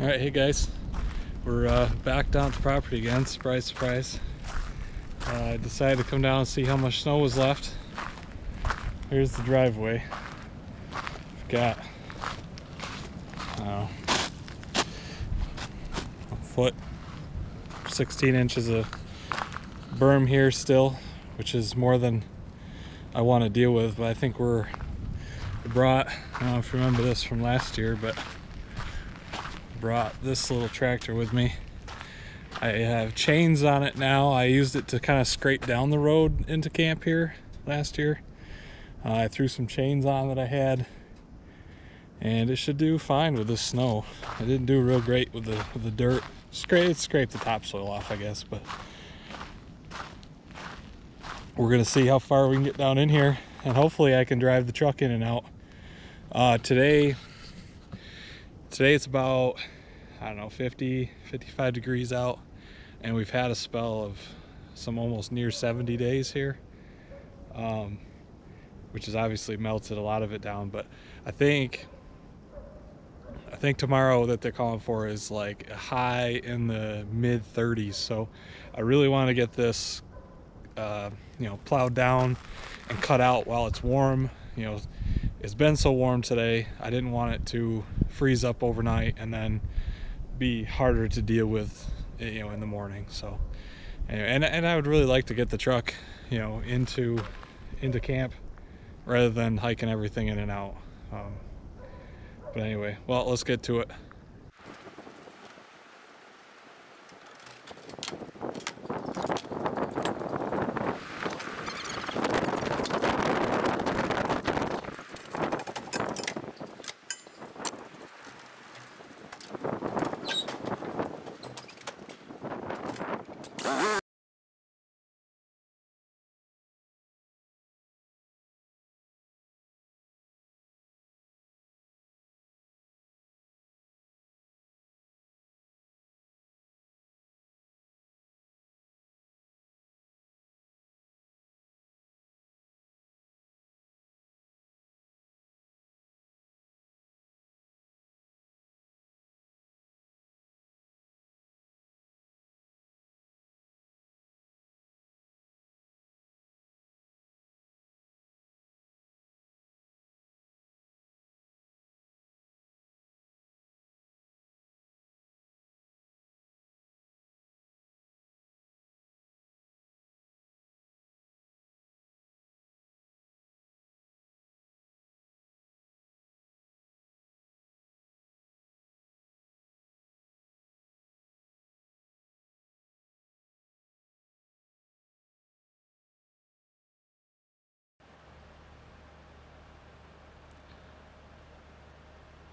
All right, hey guys, we're back down at the property again. Surprise, surprise. I decided to come down and see how much snow was left. Here's the driveway. We've got, I don't know, a foot, 16 inches of berm here still, which is more than I want to deal with. But I think we brought, I don't know if you remember this from last year, but brought this little tractor with me. I have chains on it now. I used it to kind of scrape down the road into camp here last year. I threw some chains on that I had, and it should do fine with this snow. I didn't do real great with the dirt. It scraped the topsoil off, I guess, but we're gonna see how far we can get down in here, and hopefully I can drive the truck in and out. Today it's about, I don't know, 55 degrees out, and we've had a spell of some almost near 70 days here, which has obviously melted a lot of it down. But I think tomorrow that they're calling for is like a high in the mid 30s. So I really want to get this plowed down and cut out while it's warm. It's been so warm today, I didn't want it to freeze up overnight and then be harder to deal with, in the morning. So and I would really like to get the truck, into camp rather than hiking everything in and out. But anyway, well, let's get to it.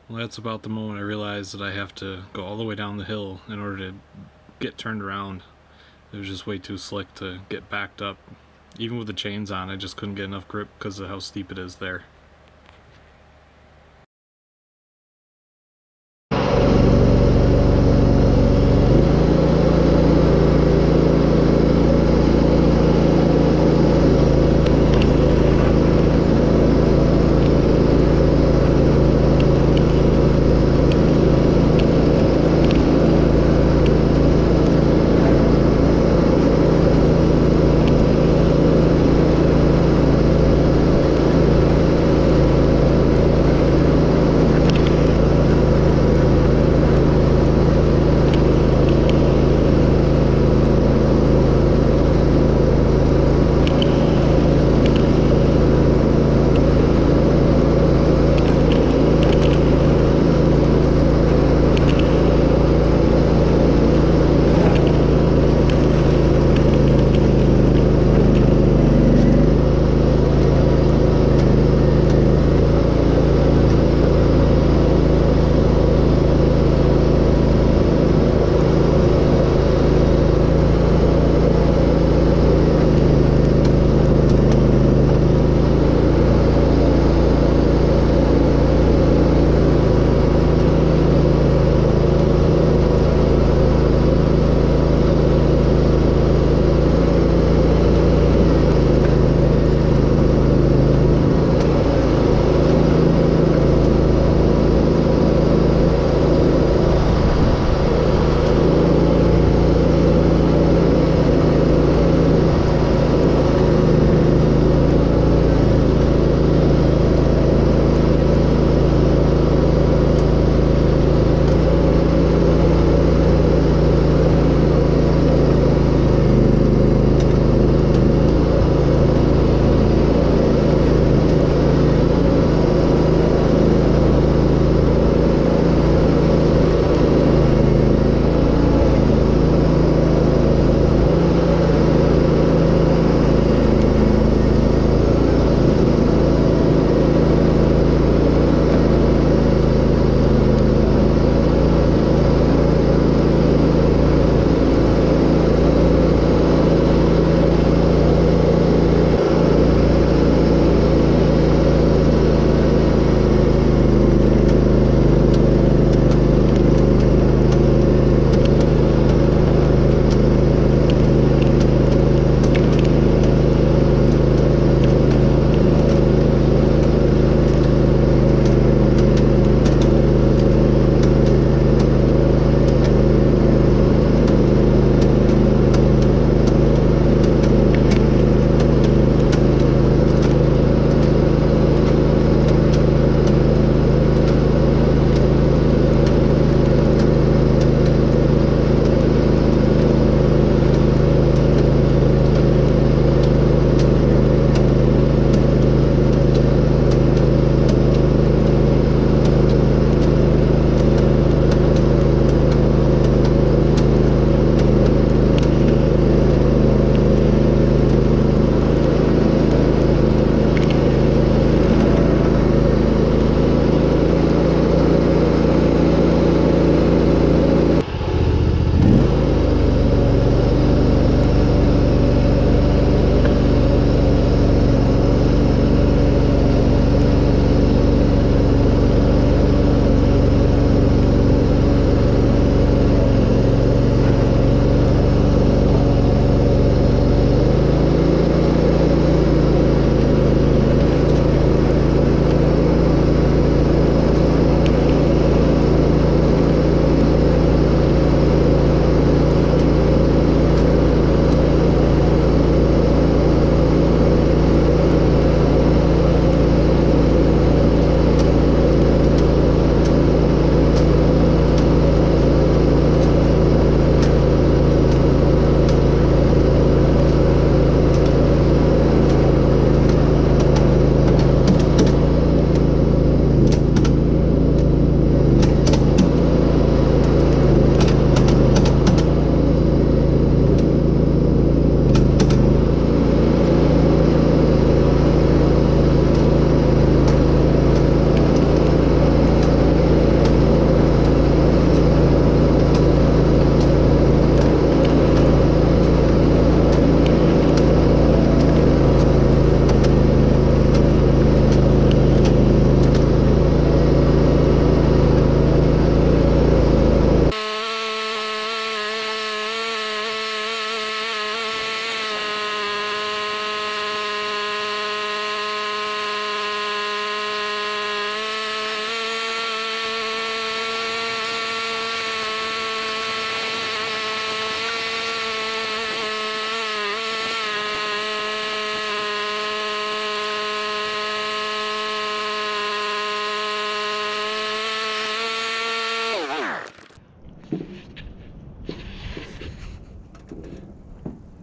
Well, that's about the moment I realized that I have to go all the way down the hill in order to get turned around. It was just way too slick to get backed up. Even with the chains on, I just couldn't get enough grip because of how steep it is there.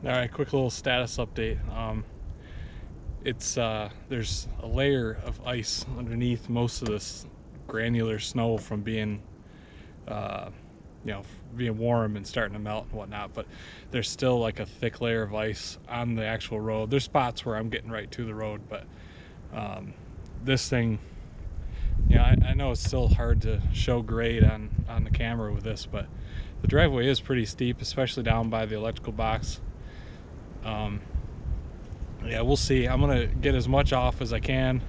All right, quick little status update. There's a layer of ice underneath most of this granular snow from being being warm and starting to melt and whatnot, but there's still like a thick layer of ice on the actual road. There's spots where I'm getting right to the road, but this thing, I know it's still hard to show grade on the camera with this, but the driveway is pretty steep, especially down by the electrical box. Yeah, we'll see. I'm gonna get as much off as I can.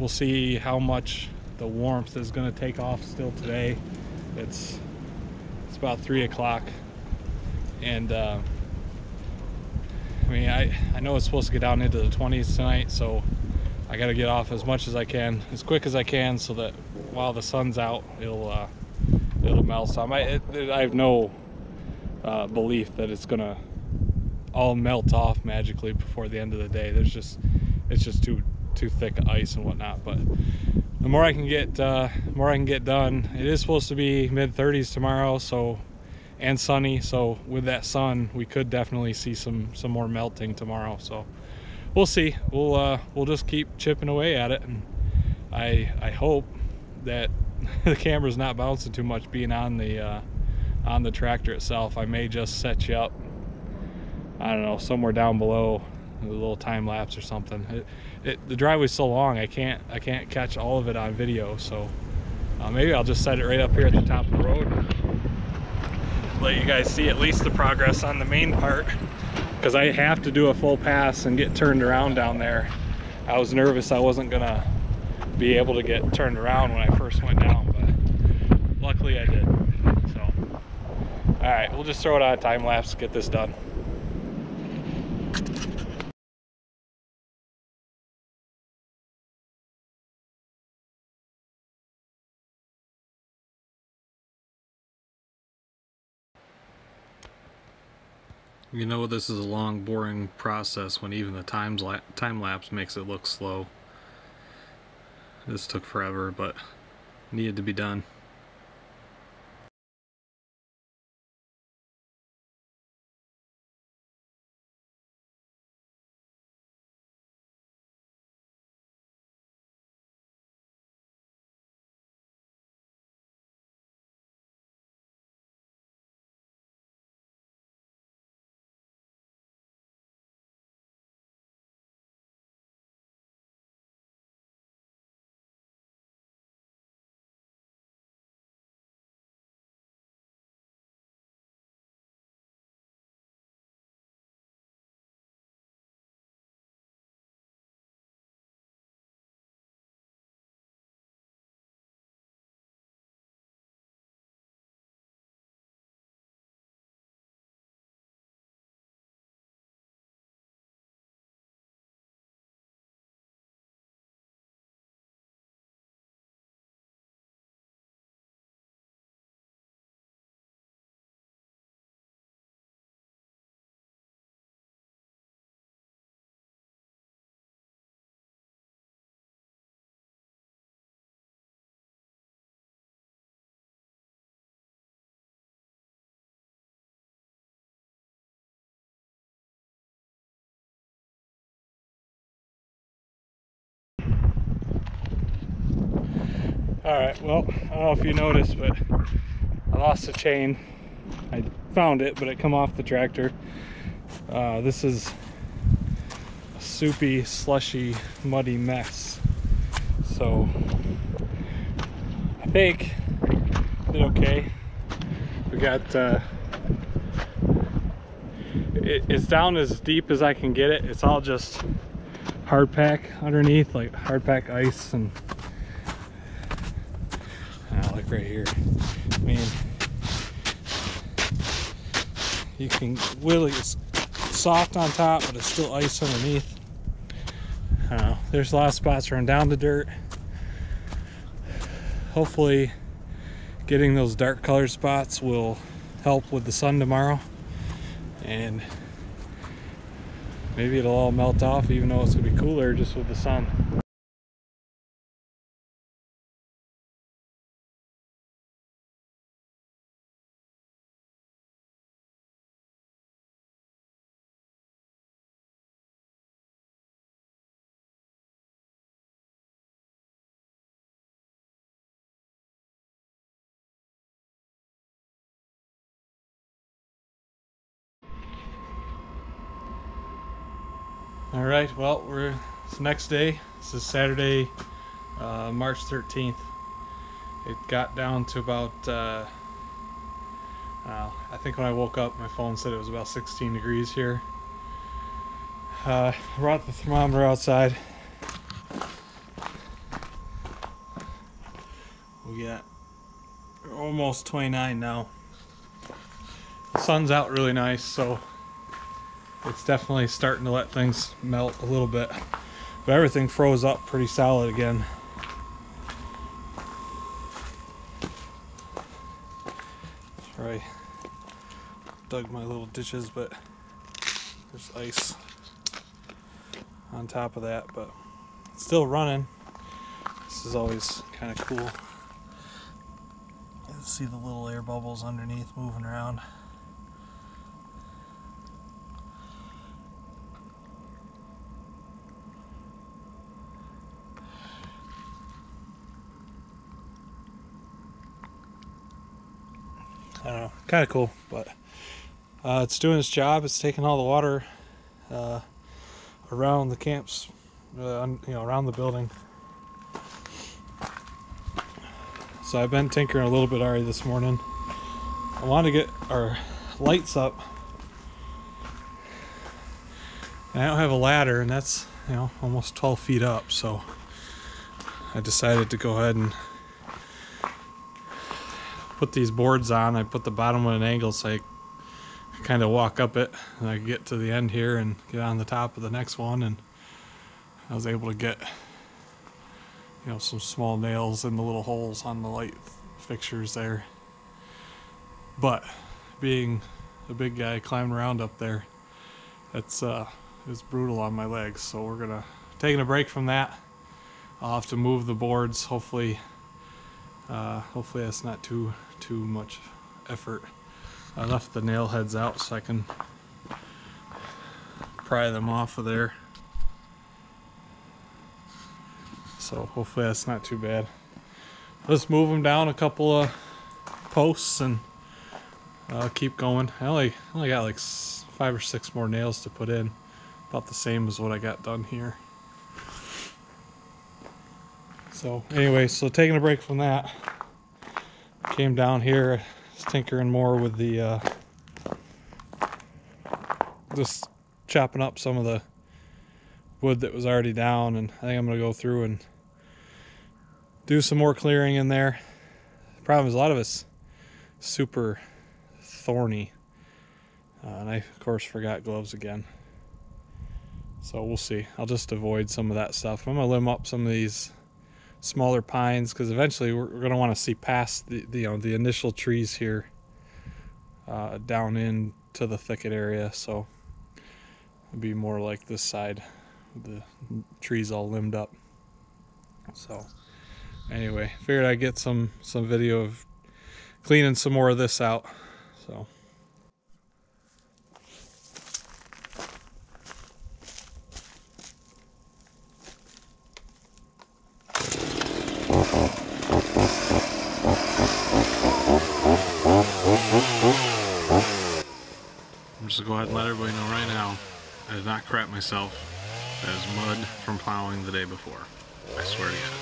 We'll see how much the warmth is gonna take off still today. It's about 3 o'clock, and I mean, I know it's supposed to get down into the 20s tonight, so I got to get off as much as I can, as quick as I can, so that while the sun's out, it'll melt some. I have no belief that it's gonna all melt off magically before the end of the day. It's just too thick ice and whatnot. But the more I can get done. It is supposed to be mid-30s tomorrow, and sunny. So with that sun, we could definitely see some more melting tomorrow. So we'll see. We'll just keep chipping away at it, and I hope that the camera's not bouncing too much being on the tractor itself. I may just set you up, I don't know, somewhere down below, a little time lapse or something. The driveway's so long, I can't catch all of it on video, so maybe I'll just set it right up here at the top of the road, let you guys see at least the progress on the main part, because I have to do a full pass and get turned around down there. I was nervous I wasn't gonna be able to get turned around when I first went down, but luckily I did. So all right, we'll just throw it on a time lapse to get this done. You know, this is a long, boring process when even the time lapse makes it look slow. This took forever, but needed to be done. Alright, well, I don't know if you noticed, but I lost the chain. I found it, but it come off the tractor. This is a soupy, slushy, muddy mess. So I think I did okay. We got it's down as deep as I can get it. It's all just hard pack underneath, like hard pack ice, and like right here. I mean, you can really, it's soft on top, but it's still ice underneath. I don't know. There's a lot of spots where I'm down to dirt. Hopefully getting those dark colored spots will help with the sun tomorrow, and maybe it'll all melt off, even though it's gonna be cooler just with the sun. All right, well, it's the next day. This is Saturday, March 13th. It got down to about, I think when I woke up, my phone said it was about 16 degrees here. Brought the thermometer outside. We got almost 29 now. The sun's out really nice, so it's definitely starting to let things melt a little bit. But everything froze up pretty solid again. Right. Dug my little ditches, but there's ice on top of that, but it's still running. This is always kind of cool. You can see the little air bubbles underneath moving around. I don't know, kind of cool, but it's doing its job. It's taking all the water around the camps, around the building. So I've been tinkering a little bit already this morning. I want to get our lights up, and I don't have a ladder, and that's almost 12 feet up. So I decided to go ahead and put these boards on. I put the bottom at an angle so I kind of walk up it, and I get to the end here and get on the top of the next one, and I was able to get some small nails in the little holes on the light fixtures there. But being a big guy climbing around up there, it's brutal on my legs, so we're taking a break from that. I'll have to move the boards. Hopefully that's not too much effort. I left the nail heads out so I can pry them off of there. So hopefully that's not too bad. Let's move them down a couple of posts and keep going. I only got like 5 or 6 more nails to put in. About the same as what I got done here. So anyway, so taking a break from that. Came down here, tinkering more with the just chopping up some of the wood that was already down, and I think I'm gonna go through and do some more clearing in there. The problem is a lot of it's super thorny, and I of course forgot gloves again, so we'll see. I'll just avoid some of that stuff. I'm gonna limb up some of these smaller pines because eventually we're going to want to see past the initial trees here down into the thicket area, so it'll be more like this side with the trees all limbed up. So anyway, figured I'd get some video of cleaning some more of this out. So I'm just gonna go ahead and let everybody know right now, I did not crap myself. That is mud from plowing the day before. I swear to God.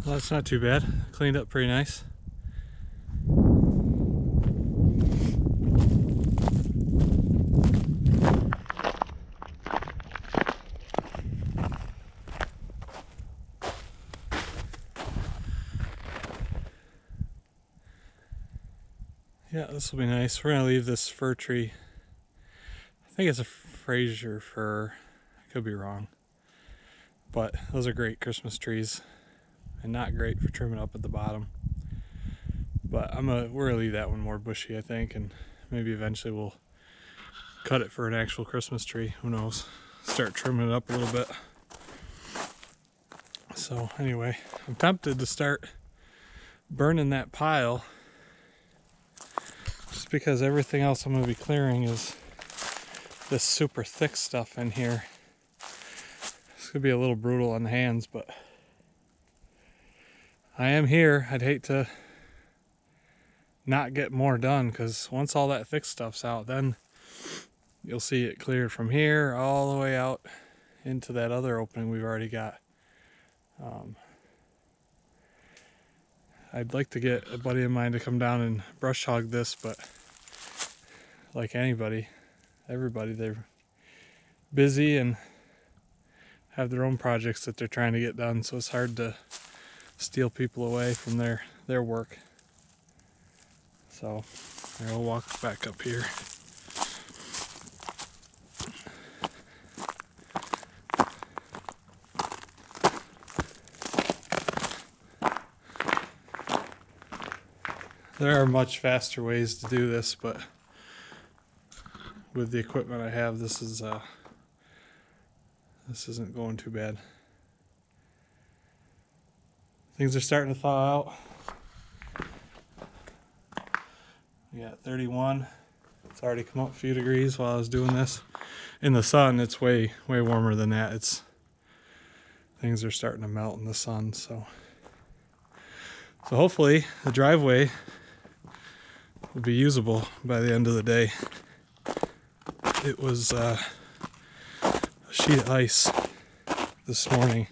Well, that's not too bad. Cleaned up pretty nice. Yeah, this will be nice. We're gonna leave this fir tree. I think it's a Fraser fir. I could be wrong. But those are great Christmas trees and not great for trimming up at the bottom. But we're gonna leave that one more bushy, I think, and maybe eventually we'll cut it for an actual Christmas tree. Who knows? Start trimming it up a little bit. So anyway, I'm tempted to start burning that pile just because everything else I'm gonna be clearing is this super thick stuff in here. It's gonna be a little brutal on the hands, but I am here. I'd hate to not get more done, because once all that thick stuff's out, then you'll see it cleared from here all the way out into that other opening we've already got. I'd like to get a buddy of mine to come down and brush hog this, but like everybody, they're busy and have their own projects that they're trying to get done, so it's hard to steal people away from their work. So I'll walk back up here. There are much faster ways to do this, but with the equipment I have, this isn't going too bad. Things are starting to thaw out. We got 31. It's already come up a few degrees while I was doing this. In the sun, it's way warmer than that. Things are starting to melt in the sun, so hopefully the driveway will be usable by the end of the day. It was a sheet of ice this morning.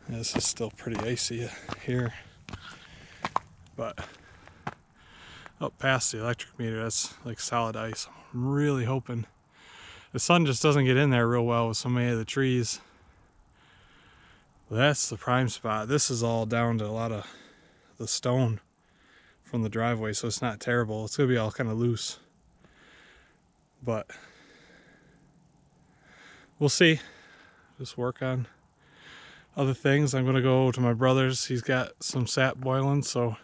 This is still pretty icy here, but up past the electric meter, that's like solid ice. I'm really hoping the sun just doesn't get in there real well with so many of the trees. That's the prime spot. This is all down to a lot of the stone from the driveway, so it's not terrible. It's gonna be all kind of loose. but we'll see. Just work on other things. I'm gonna go to my brother's. He's got some sap boiling, so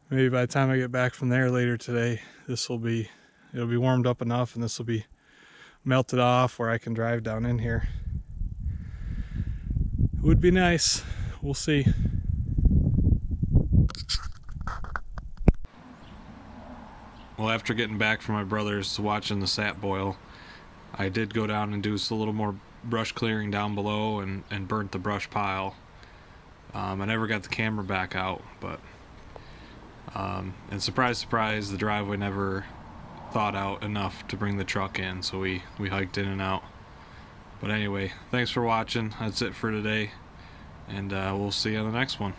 maybe by the time I get back from there later today, it'll be warmed up enough, and this will be melted off where I can drive down in here. It would be nice. We'll see. Well, after getting back from my brother's watching the sap boil, I did go down and do a little more brush clearing down below and burnt the brush pile. I never got the camera back out, but and surprise, surprise, the driveway never thawed out enough to bring the truck in, so we hiked in and out. But anyway, thanks for watching. That's it for today, and we'll see you on the next one.